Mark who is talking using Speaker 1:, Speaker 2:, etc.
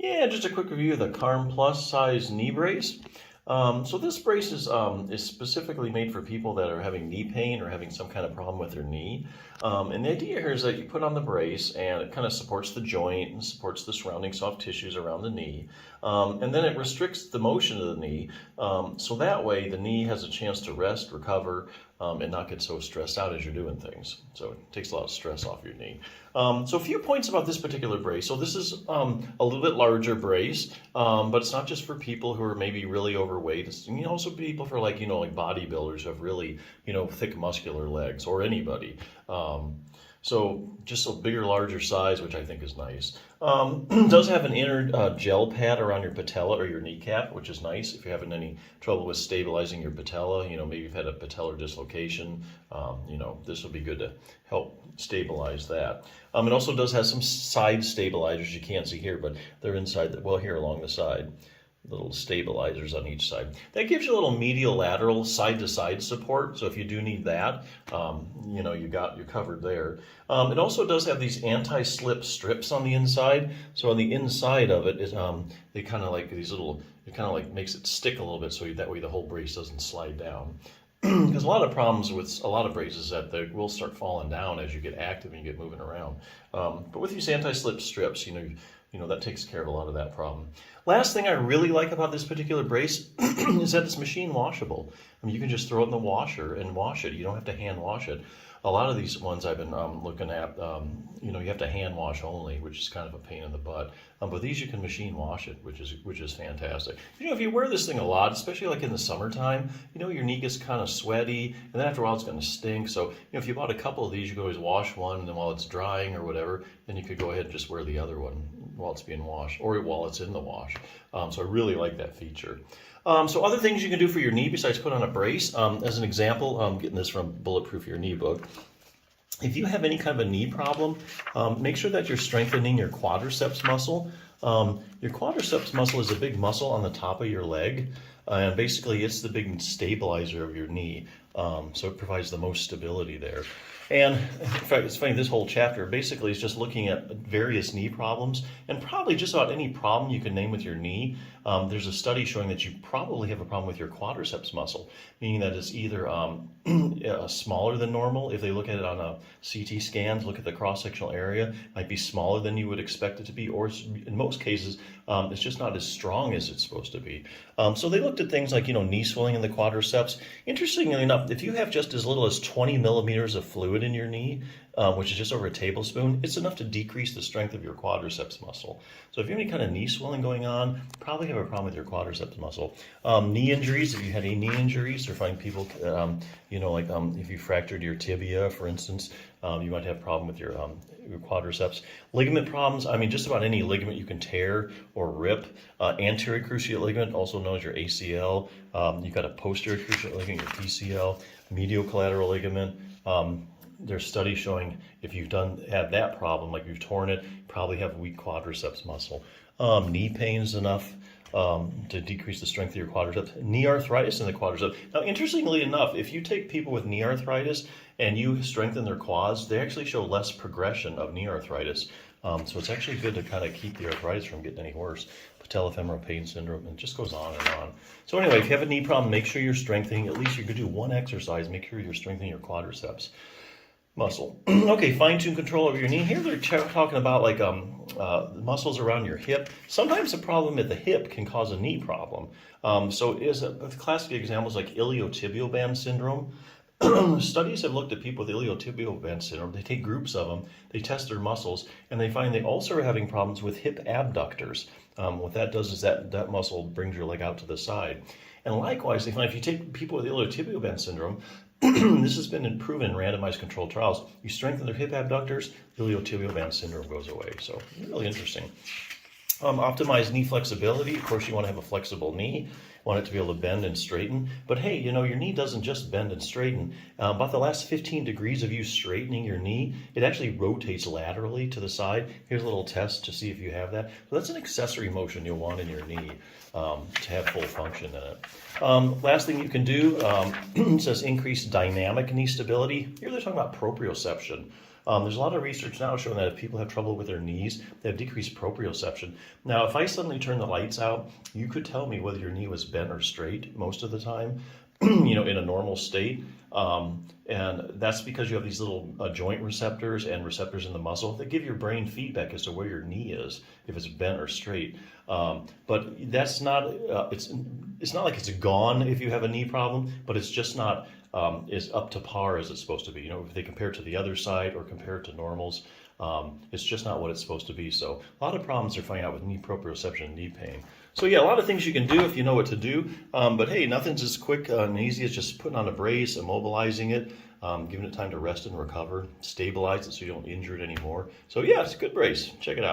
Speaker 1: Yeah, just a quick review of the KARM Plus size knee brace. So this brace is specifically made for people that are having knee pain or having some kind of problem with their knee. And the idea here is that you put on the brace and it kind of supports the joint and supports the surrounding soft tissues around the knee. And then it restricts the motion of the knee. So that way the knee has a chance to rest, recover, and not get so stressed out as you're doing things. So it takes a lot of stress off your knee. So a few points about this particular brace. So this is a little bit larger brace, but it's not just for people who are maybe really overweight. It's also people for like bodybuilders who have really, thick muscular legs, or anybody. So just a bigger, larger size, which I think is nice. It does have an inner gel pad around your patella or your kneecap, which is nice if you're having any trouble with stabilizing your patella. Maybe you've had a patellar dislocation. This will be good to help stabilize that. It also does have some side stabilizers you can't see here, but they're inside, here along the side. Little stabilizers on each side. That gives you a little medial lateral side-to-side support. So if you do need that, you're covered there. It also does have these anti-slip strips on the inside. So on the inside of it is they kind of like these little. It kind of like makes it stick a little bit, so that way the whole brace doesn't slide down. Because a lot of problems with a lot of braces that they will start falling down as you get active and you get moving around. But with these anti-slip strips, that takes care of a lot of that problem. Last thing I really like about this particular brace is that it's machine washable. You can just throw it in the washer and wash it. You don't have to hand wash it. A lot of these ones I've been looking at, you have to hand wash only, which is kind of a pain in the butt. But these you can machine wash it, which is fantastic. If you wear this thing a lot, especially like in the summertime, your knee gets kind of sweaty, and then after a while it's going to stink. So if you bought a couple of these, you could always wash one, and then while it's drying or whatever, then you could go ahead and just wear the other one while it's being washed, or while it's in the wash. So I really like that feature. So other things you can do for your knee besides put on a brace, as an example, I'm getting this from Bulletproof Your Knee book. If you have any kind of a knee problem, make sure that you're strengthening your quadriceps muscle. Your quadriceps muscle is a big muscle on the top of your leg, and basically it's the big stabilizer of your knee. So it provides the most stability there. And in fact, it's funny, this whole chapter basically is just looking at various knee problems, and probably just about any problem you can name with your knee. There's a study showing that you probably have a problem with your quadriceps muscle, meaning that it's either smaller than normal. If they look at it on a CT scans, look at the cross-sectional area, it might be smaller than you would expect it to be, or in most cases, it's just not as strong as it's supposed to be. So they looked at things like, knee swelling in the quadriceps. Interestingly enough, if you have just as little as 20 millimeters of fluid in your knee, which is just over a tablespoon, it's enough to decrease the strength of your quadriceps muscle. So if you have any kind of knee swelling going on, you probably have a problem with your quadriceps muscle. Knee injuries, if you had any knee injuries, or find people, if you fractured your tibia, for instance, you might have a problem with your quadriceps. Ligament problems, just about any ligament you can tear or rip. Anterior cruciate ligament, also known as your ACL. You've got a posterior cruciate ligament, your PCL. Medial collateral ligament. There's studies showing if you've had that problem, like you've torn it, you probably have weak quadriceps muscle. Knee pain is enough to decrease the strength of your quadriceps. Knee arthritis in the quadriceps. Now, interestingly enough, if you take people with knee arthritis and you strengthen their quads, they actually show less progression of knee arthritis. So it's actually good to kind of keep the arthritis from getting any worse. Patellofemoral pain syndrome, and it just goes on and on. So anyway, if you have a knee problem, make sure you're strengthening. At least you could do one exercise. Make sure you're strengthening your quadriceps muscle. Okay, fine-tune control over your knee. Here they're talking about like muscles around your hip. Sometimes a problem at the hip can cause a knee problem. So is a classic examples like iliotibial band syndrome. Studies have looked at people with iliotibial band syndrome. They take groups of them, they test their muscles, and they find they also are having problems with hip abductors. What that does is that muscle brings your leg out to the side. And likewise, they find if you take people with iliotibial band syndrome, this has been proven in randomized controlled trials. You strengthen their hip abductors, iliotibial band syndrome goes away. So really interesting. Optimize knee flexibility. Of course, you want to have a flexible knee. You want it to be able to bend and straighten. But hey, your knee doesn't just bend and straighten. About the last 15 degrees of you straightening your knee, it actually rotates laterally to the side. Here's a little test to see if you have that. So that's an accessory motion you'll want in your knee to have full function in it. Last thing you can do, it says increase dynamic knee stability. Here they're talking about proprioception. There's a lot of research now showing that if people have trouble with their knees, they have decreased proprioception. Now, if I suddenly turn the lights out, you could tell me whether your knee was bent or straight most of the time, in a normal state. And that's because you have these little joint receptors and receptors in the muscle that give your brain feedback as to where your knee is, if it's bent or straight. But that's not, it's not like it's gone if you have a knee problem, but it's just not is up to par as it's supposed to be. If they compare it to the other side or compare it to normals, it's just not what it's supposed to be. So a lot of problems they're finding out with knee proprioception and knee pain. So yeah, a lot of things you can do if you know what to do. But hey, nothing's as quick and easy as just putting on a brace, immobilizing it, giving it time to rest and recover, stabilize it so you don't injure it anymore. So yeah, it's a good brace. Check it out.